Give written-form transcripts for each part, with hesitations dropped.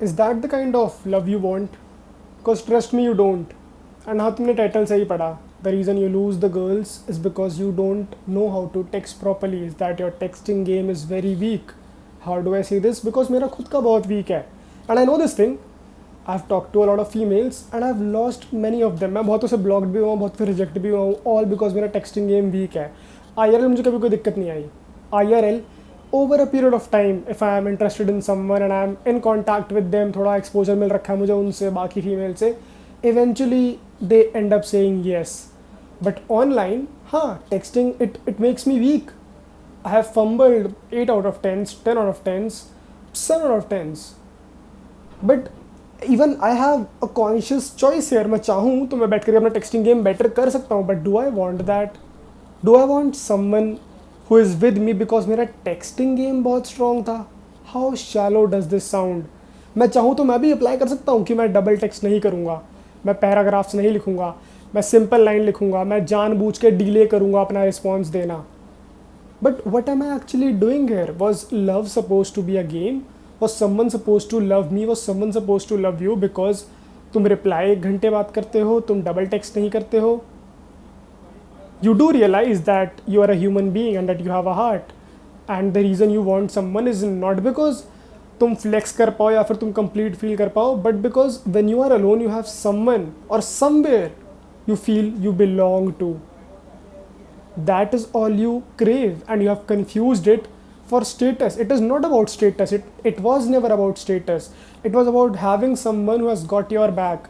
Is that the kind of love you want? Because trust me, you don't. And हाँ, तुमने title सही पढ़ा. The reason you lose the girls is because you don't know how to text properly. Is that your texting game is very weak. How do I see this? Because मेरा खुद का बहुत weak है. And I know this thing. I have talk to a lot of females and I have lost many of them. मैं बहुतों से blocked भी हुआ हूँ, बहुत से रिजेक्ट भी हुआ हूँ, ऑल बिकॉज मेरा टेक्सटिंग गेम वीक है. IRL मुझे कभी कोई दिक्कत नहीं आई. IRL, over a period of time, if I am interested in someone and I am in contact with them, थोड़ा exposure मिल रखा है मुझे उनसे, बाकी फीमेल से, eventually they end up saying yes. But online, हाँ, texting, it makes me weak. I have fumbled 8 out of 10s, 10 out of 10s, 7 out of 10s. But even I have a conscious choice here. मैं चाहूँ तो मैं बैठ कर अपना texting game better कर सकता हूँ. But do I want that? Do I want someone who is with me because मेरा टेक्सटिंग गेम बहुत स्ट्रॉन्ग था? How shallow does this sound? मैं चाहूँ तो मैं भी अप्लाई कर सकता हूँ कि मैं डबल टेक्स्ट नहीं करूँगा, मैं पैराग्राफ्स नहीं लिखूँगा, मैं सिंपल लाइन लिखूँगा, मैं जानबूझ के डिले करूँगा अपना रिस्पॉन्स देना. But what am I actually doing here? Was love suppose to be a game? Was someone suppose to love me? Was someone suppose to love you? Because तुम reply 1 घंटे बात करते हो, तुम डबल टेक्स्ट नहीं करते हो. You do realize that you are a human being and that you have a heart, and the reason you want someone is not because तुम flex कर पाओ या फिर तुम complete feel कर पाओ, but because when you are alone you have someone or somewhere you feel you belong to. That is all you crave, and you have confused it for status. It is not about status. It was never about status. It was about having someone who has got your back.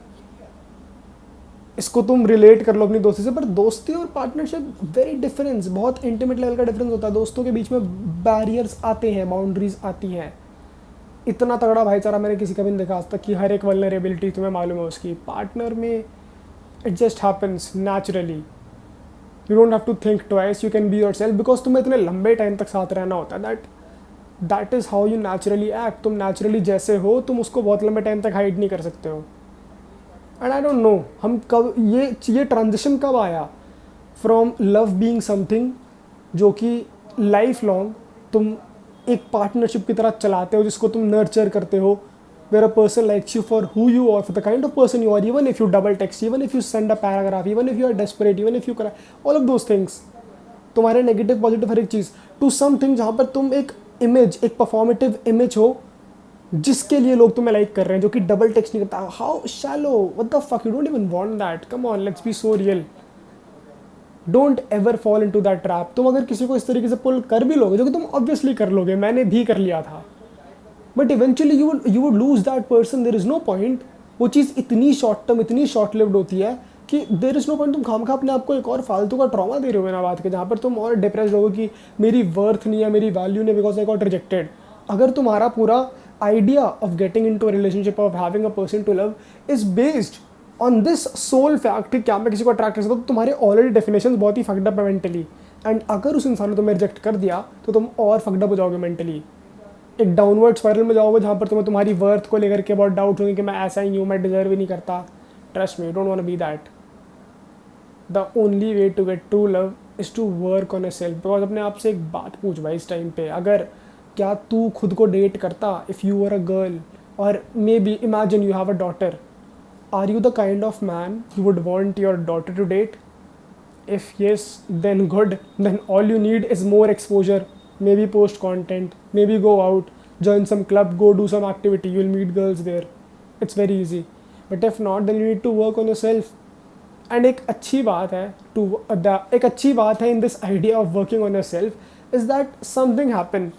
इसको तुम relate कर लो अपनी दोस्ती से, पर दोस्ती और partnership very difference, बहुत इंटीमेट लेवल का डिफरेंस होता है. दोस्तों के बीच में बैरियर्स आते हैं, बाउंड्रीज आती हैं. इतना तगड़ा भाईचारा मैंने किसी का भी नहीं देखा आज तक कि हर एक वल्नरेबिलिटी तुम्हें मालूम है उसकी. पार्टनर में it just happens naturally. You don't have to think twice, you can be yourself, because तुम्हें इतने लंबे टाइम तक साथ रहना होता है. That is how you naturally act. तुम नेचुरली जैसे हो तुम उसको बहुत लंबे टाइम तक हाइड नहीं कर सकते हो. एंड आई डोंट नो हम कब ये ट्रांजिशन कब आया फ्रॉम लव बीइंग समथिंग जो कि लाइफ लॉन्ग तुम एक पार्टनरशिप की तरह चलाते हो, जिसको तुम नर्चर करते हो, where a person likes you for who you are, for the kind of person you are, even if you double text, even if you send a paragraph, even if you are desperate, even if you cry, all of those things. तुम्हारे negative positive हर एक चीज़ to something जहाँ पर तुम एक image, एक performative image हो जिसके लिए लोग तुम्हें लाइक कर रहे हैं, जो कि डबल टेक्स्ट नहीं करता. How shallow, what the fuck, you don't even want that. Come on, let's be so real. Don't ever fall into that trap. तुम अगर किसी को इस तरीके से पुल कर भी लोगे, जो कि तुम ऑब्वियसली कर लोगे, मैंने भी कर लिया था, but eventually you would lose that person. There is no point. वो चीज़ इतनी शॉर्ट टर्म, इतनी शॉर्ट लिव्ड होती है कि देयर इज नो पॉइंट. तुम खामखा अपने आप को एक और फालतू का ट्रॉमा दे रहे हो बिना बात के, जहाँ पर तुम और डिप्रेस हो कि मेरी वर्थ नहीं है, मेरी वैल्यू नहीं, बिकॉज आई गॉट रिजेक्टेड. अगर तुम्हारा पूरा idea of getting into a relationship, of having a person to love is based on this sole fact कि क्या मैं किसी को अट्रैक्ट कर सकता हूँ, तो तुम्हारे ऑलरेडी डेफिनेशंस बहुत ही फक्ड अप है मेंटली. एंड अगर उस इंसान ने तुम्हें रिजेक्ट कर दिया तो तुम और फक्ड अप हो जाओगे मेंटली. एक डाउनवर्ड स्पाइरल में जाओगे जहाँ पर तुम्हें तुम्हारी वर्थ को लेकर के बहुत डाउट होंगे कि मैं ऐसा ही हूँ, मैं डिजर्व ही नहीं करता. Trust me, you don't want to be that. The only way to get true love is to work on yourself. Because अपने आप से एक बात पूछ भाई इस टाइम पे, अगर क्या तू खुद को डेट करता? If you are a girl और maybe imagine you have a daughter, are you the kind of man you would want your daughter to date? If yes, then good. Then all you need is more exposure. Maybe post content, maybe go out, join some club, go do some activity, you will meet girls there. It's very easy. But if not, then you need to work on yourself. And एक अच्छी बात है in this idea of working on yourself is that something happen.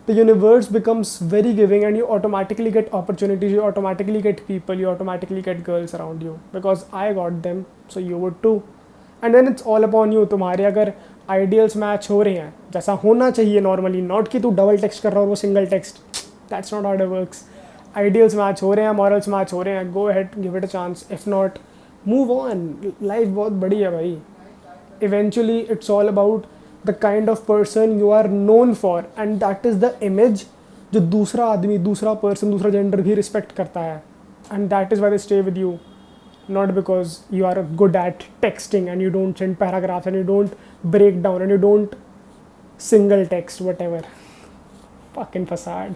The universe becomes very giving and you automatically get opportunities, you automatically get people, you automatically get girls around you. Because I got them, so you would too. And then it's all upon you. तुम्हारे अगर ideals match हो रहे हैं जैसा होना चाहिए normally, not कि तू डबल टेक्स्ट कर रहा हो और वो single text, that's not how it works. Ideals match हो रहे हैं, मॉरल्स मैच हो रहे हैं, go ahead, give it a chance. If not, move on. Life बहुत बड़ी है भाई. Eventually it's all about the kind of person you are known for, and that is the image जो दूसरा आदमी, दूसरा पर्सन, दूसरा जेंडर भी रिस्पेक्ट करता है. And that is why they stay with you. Not because you are good at texting and you don't send paragraphs and you don't break down and you don't single text, whatever. Fucking facade.